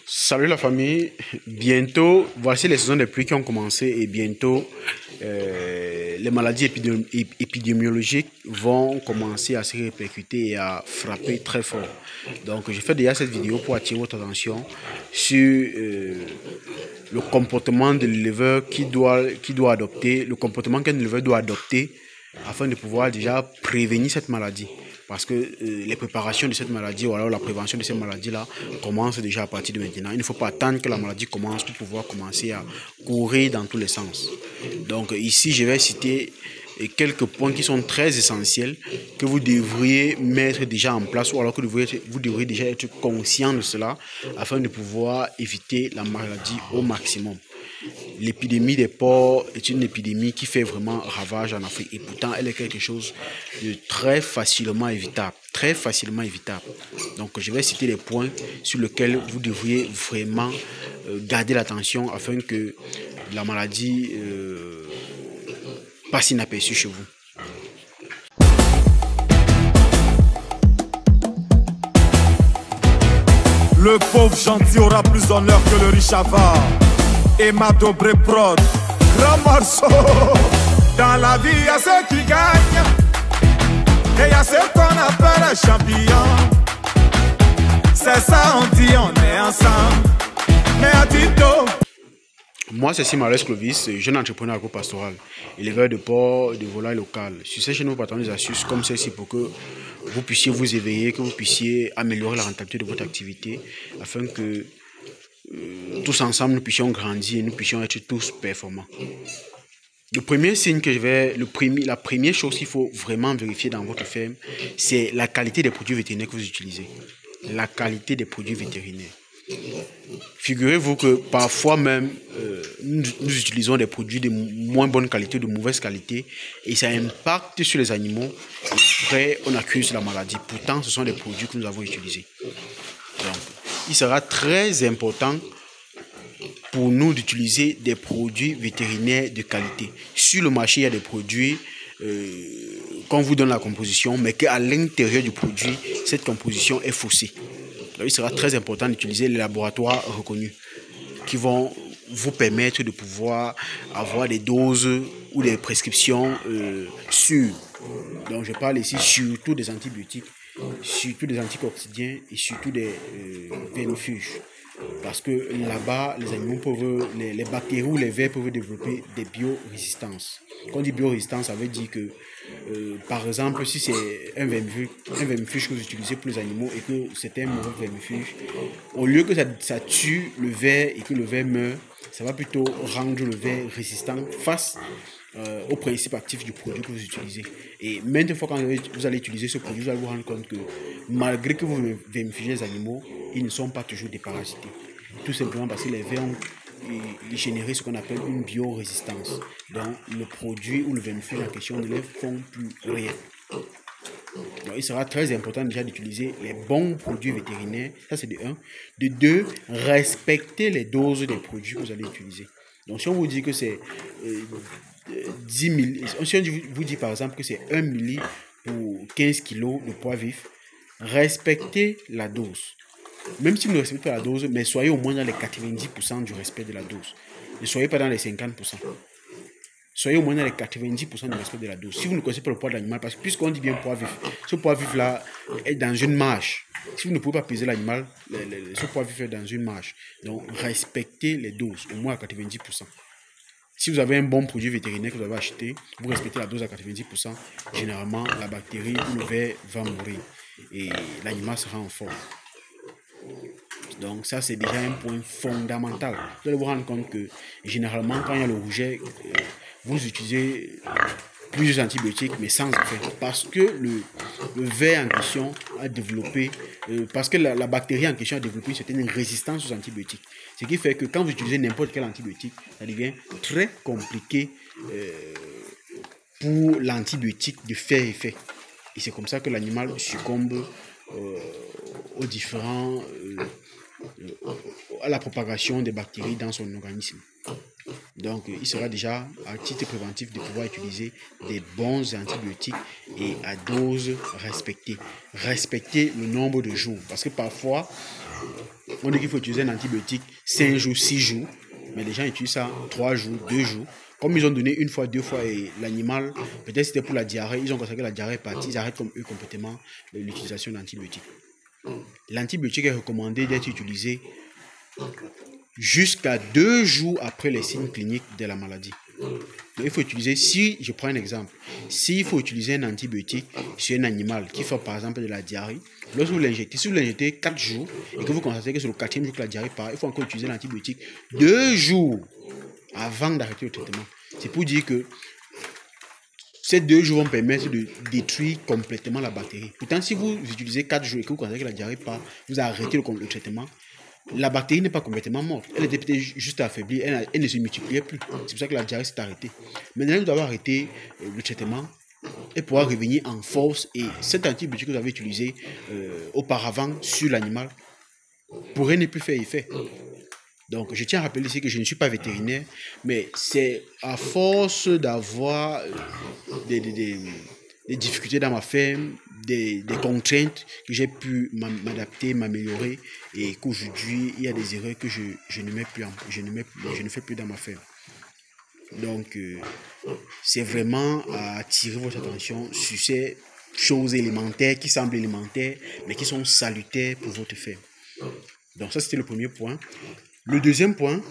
Salut la famille, bientôt, voici les saisons des pluies qui ont commencé et bientôt les maladies épidémiologiques vont commencer à se répercuter et à frapper très fort. Donc je fais déjà cette vidéo pour attirer votre attention sur le comportement de l'éleveur qui doit adopter, le comportement qu'un éleveur doit adopter afin de pouvoir déjà prévenir cette maladie. Parce que les préparations de cette maladie ou alors la prévention de cette maladie-là commence déjà à partir de maintenant. Il ne faut pas attendre que la maladie commence pour pouvoir commencer à courir dans tous les sens. Donc ici, je vais citer quelques points qui sont très essentiels que vous devriez mettre déjà en place ou alors que vous devriez déjà être conscient de cela afin de pouvoir éviter la maladie au maximum. L'épidémie des porcs est une épidémie qui fait vraiment ravage en Afrique et pourtant elle est quelque chose de très facilement évitable. Très facilement évitable. Donc je vais citer les points sur lesquels vous devriez vraiment garder l'attention afin que la maladie passe inaperçue chez vous. Le pauvre gentil aura plus d'honneur que le riche avare. Et ma dobré prod, grand morceau. Dans la vie, il y a ceux qui gagnent et il y a ceux qu'on appelle les champions. C'est ça, on dit, on est ensemble. Mais à Tito. Moi, c'est Simalès Clovis, jeune entrepreneur agropastoral, éleveur de porcs, de volailles locales. Sur ces chaînes, nous partagons des astuces comme celle-ci pour que vous puissiez vous éveiller, que vous puissiez améliorer la rentabilité de votre activité afin que tous ensemble, nous puissions grandir et nous puissions être tous performants. Le premier signe que la première chose qu'il faut vraiment vérifier dans votre ferme, c'est la qualité des produits vétérinaires que vous utilisez. La qualité des produits vétérinaires. Figurez-vous que parfois même, nous utilisons des produits de moins bonne qualité, de mauvaise qualité, et ça impacte sur les animaux. Et après, on accuse la maladie. Pourtant, ce sont des produits que nous avons utilisés. Donc, il sera très important pour nous d'utiliser des produits vétérinaires de qualité. Sur le marché, il y a des produits qu'on vous donne la composition, mais qu'à l'intérieur du produit, cette composition est faussée. Donc, il sera très important d'utiliser les laboratoires reconnus qui vont vous permettre de pouvoir avoir des doses ou des prescriptions sûres. Donc, je parle ici surtout des antibiotiques, surtout des anticoccidiens et surtout des vermifuges. Parce que là-bas, les animaux peuvent, les bactéries ou les vers peuvent développer des biorésistances. Quand on dit biorésistance, ça veut dire que, par exemple, si c'est un vermifuge que vous utilisez pour les animaux et que c'est un mauvais vermifuge, au lieu que ça tue le ver et que le ver meurt, ça va plutôt rendre le ver résistant face au principe actif du produit que vous utilisez. Et maintes fois quand vous allez utiliser ce produit, vous allez vous rendre compte que malgré que vous vermifugez les animaux, ils ne sont pas toujours déparasités. Tout simplement parce que les vers ont généré ce qu'on appelle une biorésistance. Donc le produit ou le vermifuge en question ne les font plus rien. Donc, il sera très important déjà d'utiliser les bons produits vétérinaires. Ça, c'est de 1. De 2, respecter les doses des produits que vous allez utiliser. Donc, si on vous dit que c'est 10 milli, si on vous dit par exemple que c'est 1 milli pour 15 kg de pois vif, respectez la dose. Même si vous ne respectez pas la dose, mais soyez au moins dans les 90% du respect de la dose. Ne soyez pas dans les 50%. Soyez au moins dans les 90% du respect de la dose. Si vous ne connaissez pas le poids de l'animal, parce que puisqu'on dit bien poids vif, ce poids vif-là est dans une marge. Si vous ne pouvez pas peser l'animal, ce poids vif est dans une marge. Donc, respectez les doses, au moins à 90%. Si vous avez un bon produit vétérinaire que vous avez acheté, vous respectez la dose à 90%, généralement, la bactérie ou le ver va mourir et l'animal sera en forme. Donc ça, c'est déjà un point fondamental. Vous allez vous rendre compte que généralement, quand il y a le rouget, vous utilisez plusieurs antibiotiques, mais sans effet. Parce que le ver en question a développé, parce que la bactérie en question a développé une certaine résistance aux antibiotiques. Ce qui fait que quand vous utilisez n'importe quel antibiotique, ça devient très compliqué pour l'antibiotique de faire effet. Et c'est comme ça que l'animal succombe aux différents... à la propagation des bactéries dans son organisme. Donc, il sera déjà à titre préventif de pouvoir utiliser des bons antibiotiques et à dose respectée. Respectez le nombre de jours. Parce que parfois, On dit qu'il faut utiliser un antibiotique 5 jours, 6 jours, mais les gens utilisent ça 3 jours, 2 jours. Comme ils ont donné une fois, 2 fois, et l'animal, peut-être c'était pour la diarrhée, ils ont constaté que la diarrhée est partie, ils arrêtent comme eux complètement l'utilisation d'antibiotiques. L'antibiotique est recommandé d'être utilisé jusqu'à 2 jours après les signes cliniques de la maladie. Donc, il faut utiliser, si je prends un exemple, s'il faut utiliser un antibiotique sur un animal qui fait par exemple de la diarrhée, lorsque vous l'injectez, si vous l'injectez 4 jours et que vous constatez que c'est le 4e jour que la diarrhée part, il faut encore utiliser l'antibiotique 2 jours avant d'arrêter le traitement. C'est pour dire que ces 2 jours vont permettre de détruire complètement la bactérie. Pourtant, si vous utilisez 4 jours et que vous constatez que la diarrhée part, vous arrêtez le traitement, la bactérie n'est pas complètement morte. Elle était peut-être juste affaiblie, elle ne se multipliait plus. C'est pour ça que la diarrhée s'est arrêtée. Maintenant, vous devez arrêter le traitement et pouvoir revenir en force. Et cet antibiotique que vous avez utilisé auparavant sur l'animal pourrait ne plus faire effet. Donc, je tiens à rappeler ici que je ne suis pas vétérinaire, mais c'est à force d'avoir des difficultés dans ma ferme, des contraintes que j'ai pu m'adapter, m'améliorer, et qu'aujourd'hui, il y a des erreurs que je ne fais plus dans ma ferme. Donc, c'est vraiment à attirer votre attention sur ces choses élémentaires qui semblent élémentaires, mais qui sont salutaires pour votre ferme. Donc, ça, c'était le premier point. Le deuxième point,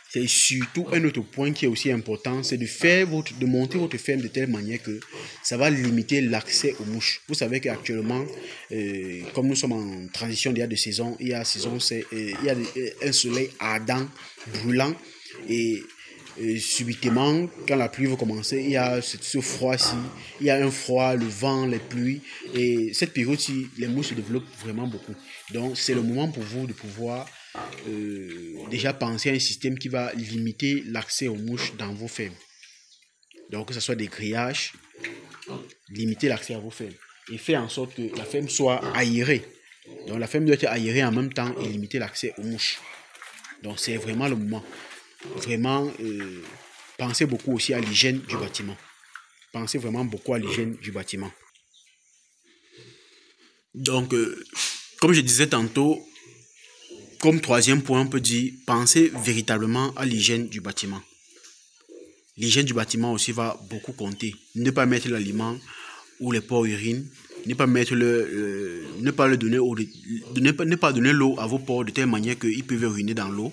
c'est surtout un autre point qui est aussi important, c'est de monter votre ferme de telle manière que ça va limiter l'accès aux mouches. Vous savez qu'actuellement, comme nous sommes en transition de saison, il y a un soleil ardent, brûlant, et subitement, quand la pluie va commencer, il y a ce froid-ci, il y a un froid, le vent, les pluies, et cette période-ci, les mouches se développent vraiment beaucoup. Donc, c'est le moment pour vous de pouvoir déjà penser à un système qui va limiter l'accès aux mouches dans vos fermes. Donc, que ce soit des grillages, limiter l'accès à vos fermes et faire en sorte que la ferme soit aérée. Donc, la ferme doit être aérée en même temps et limiter l'accès aux mouches. Donc, c'est vraiment le moment. Vraiment, pensez beaucoup aussi à l'hygiène du bâtiment. Pensez vraiment beaucoup à l'hygiène du bâtiment. Donc, comme je disais tantôt, comme troisième point, on peut dire, pensez véritablement à l'hygiène du bâtiment. L'hygiène du bâtiment aussi va beaucoup compter. Ne pas mettre l'aliment où les porcs urinent, ne pas donner l'eau à vos porcs de telle manière qu'ils peuvent uriner dans l'eau.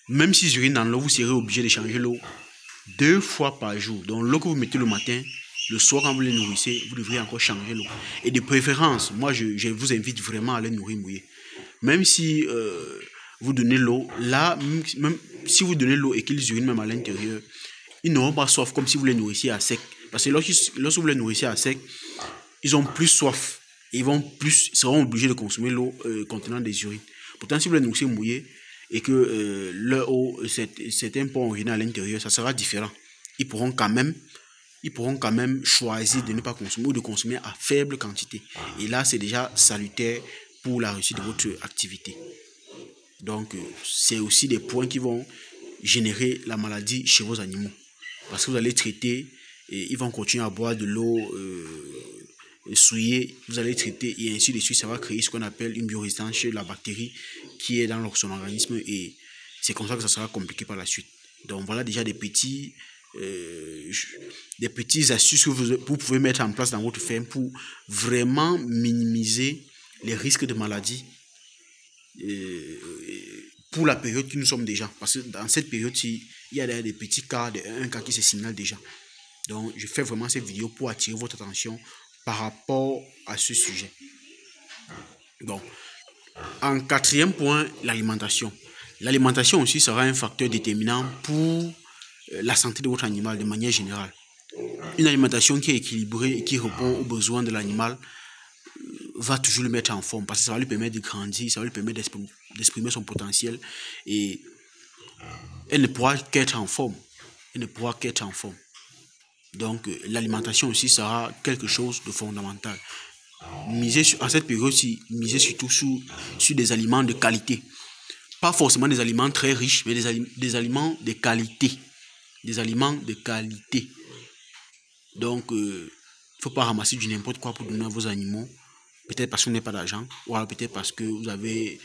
Même s'ils urinent dans l'eau, vous serez obligé de changer l'eau 2 fois par jour. Donc l'eau que vous mettez le matin, le soir quand vous les nourrissez, vous devrez encore changer l'eau. Et de préférence, moi je vous invite vraiment à les nourrir mouillés. Même si vous donnez l'eau, là, même si vous donnez l'eau et qu'ils urinent même à l'intérieur, ils n'auront pas soif comme si vous les nourrissiez à sec. Parce que lorsque vous les nourrissez à sec, ils ont plus soif. Et ils seront obligés de consommer l'eau contenant des urines. Pourtant, si vous les nourrissez mouillés et que leur eau, certains porcs uriner à l'intérieur, ça sera différent. Ils pourront quand même choisir de ne pas consommer ou de consommer à faible quantité. Et là, c'est déjà salutaire pour la réussite de votre activité. Donc, c'est aussi des points qui vont générer la maladie chez vos animaux. Parce que vous allez traiter, et ils vont continuer à boire de l'eau souillée, vous allez traiter, et ainsi de suite, ça va créer ce qu'on appelle une biorésistance chez la bactérie qui est dans son organisme, et c'est comme ça que ça sera compliqué par la suite. Donc, voilà déjà des petites astuces que vous pouvez mettre en place dans votre ferme pour vraiment minimiser les risques de maladie pour la période que nous sommes déjà. Parce que dans cette période-ci, il y a des petits cas, un cas qui se signale déjà. Donc, je fais vraiment cette vidéo pour attirer votre attention par rapport à ce sujet. Donc, en 4e point, l'alimentation. L'alimentation aussi sera un facteur déterminant pour la santé de votre animal de manière générale. Une alimentation qui est équilibrée et qui répond aux besoins de l'animal va toujours le mettre en forme parce que ça va lui permettre de grandir, ça va lui permettre d'exprimer son potentiel et elle ne pourra qu'être en forme. Donc, l'alimentation aussi sera quelque chose de fondamental. À cette période-ci, misez surtout sur des aliments de qualité. Pas forcément des aliments très riches, mais des aliments de qualité. Des aliments de qualité. Donc, il ne faut pas ramasser du n'importe quoi pour donner à vos animaux. peut-être parce que vous n'avez pas d'argent, ou alors peut-être parce que vous avez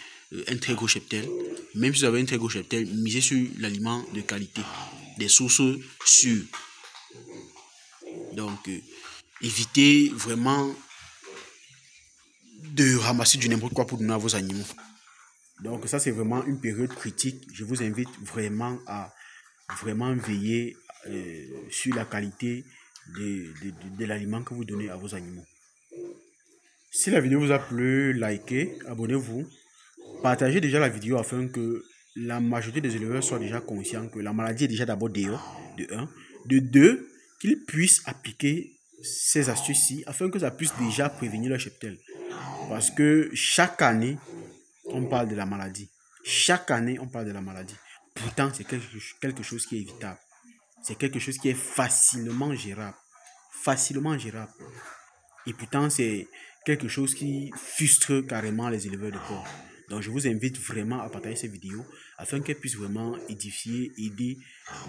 un très gros cheptel. Même si vous avez un très gros cheptel, misez sur l'aliment de qualité, des sources sûres. Donc, évitez vraiment de ramasser du n'importe quoi pour donner à vos animaux. Donc, ça, c'est vraiment une période critique. Je vous invite vraiment à veiller sur la qualité de l'aliment que vous donnez à vos animaux. Si la vidéo vous a plu, likez, abonnez-vous. Partagez déjà la vidéo afin que la majorité des éleveurs soient déjà conscients que la maladie est déjà d'abord dehors, de 1. De 2, qu'ils puissent appliquer ces astuces-ci afin que ça puisse déjà prévenir leur cheptel. Parce que chaque année, on parle de la maladie. Chaque année, on parle de la maladie. Pourtant, c'est quelque chose qui est évitable. C'est quelque chose qui est facilement gérable. Facilement gérable. Et pourtant, c'est quelque chose qui frustre carrément les éleveurs de porc. Donc, je vous invite vraiment à partager ces vidéos afin qu'elles puissent vraiment édifier, aider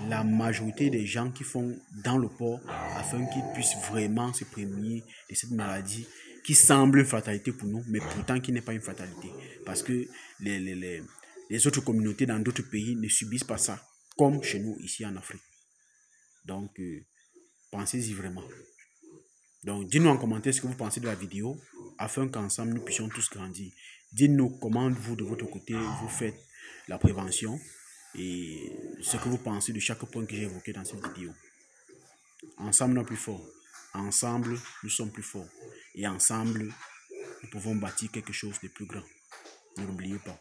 la majorité des gens qui font dans le porc afin qu'ils puissent vraiment se prémunir de cette maladie qui semble une fatalité pour nous, mais pourtant qui n'est pas une fatalité. Parce que les autres communautés dans d'autres pays ne subissent pas ça, comme chez nous ici en Afrique. Donc, pensez-y vraiment. Donc, dites-nous en commentaire ce que vous pensez de la vidéo afin qu'ensemble nous puissions tous grandir. Dites-nous comment vous, de votre côté, vous faites la prévention et ce que vous pensez de chaque point que j'ai évoqué dans cette vidéo. Ensemble, nous sommes plus forts. Ensemble, nous sommes plus forts. Et ensemble, nous pouvons bâtir quelque chose de plus grand. Ne l'oubliez pas.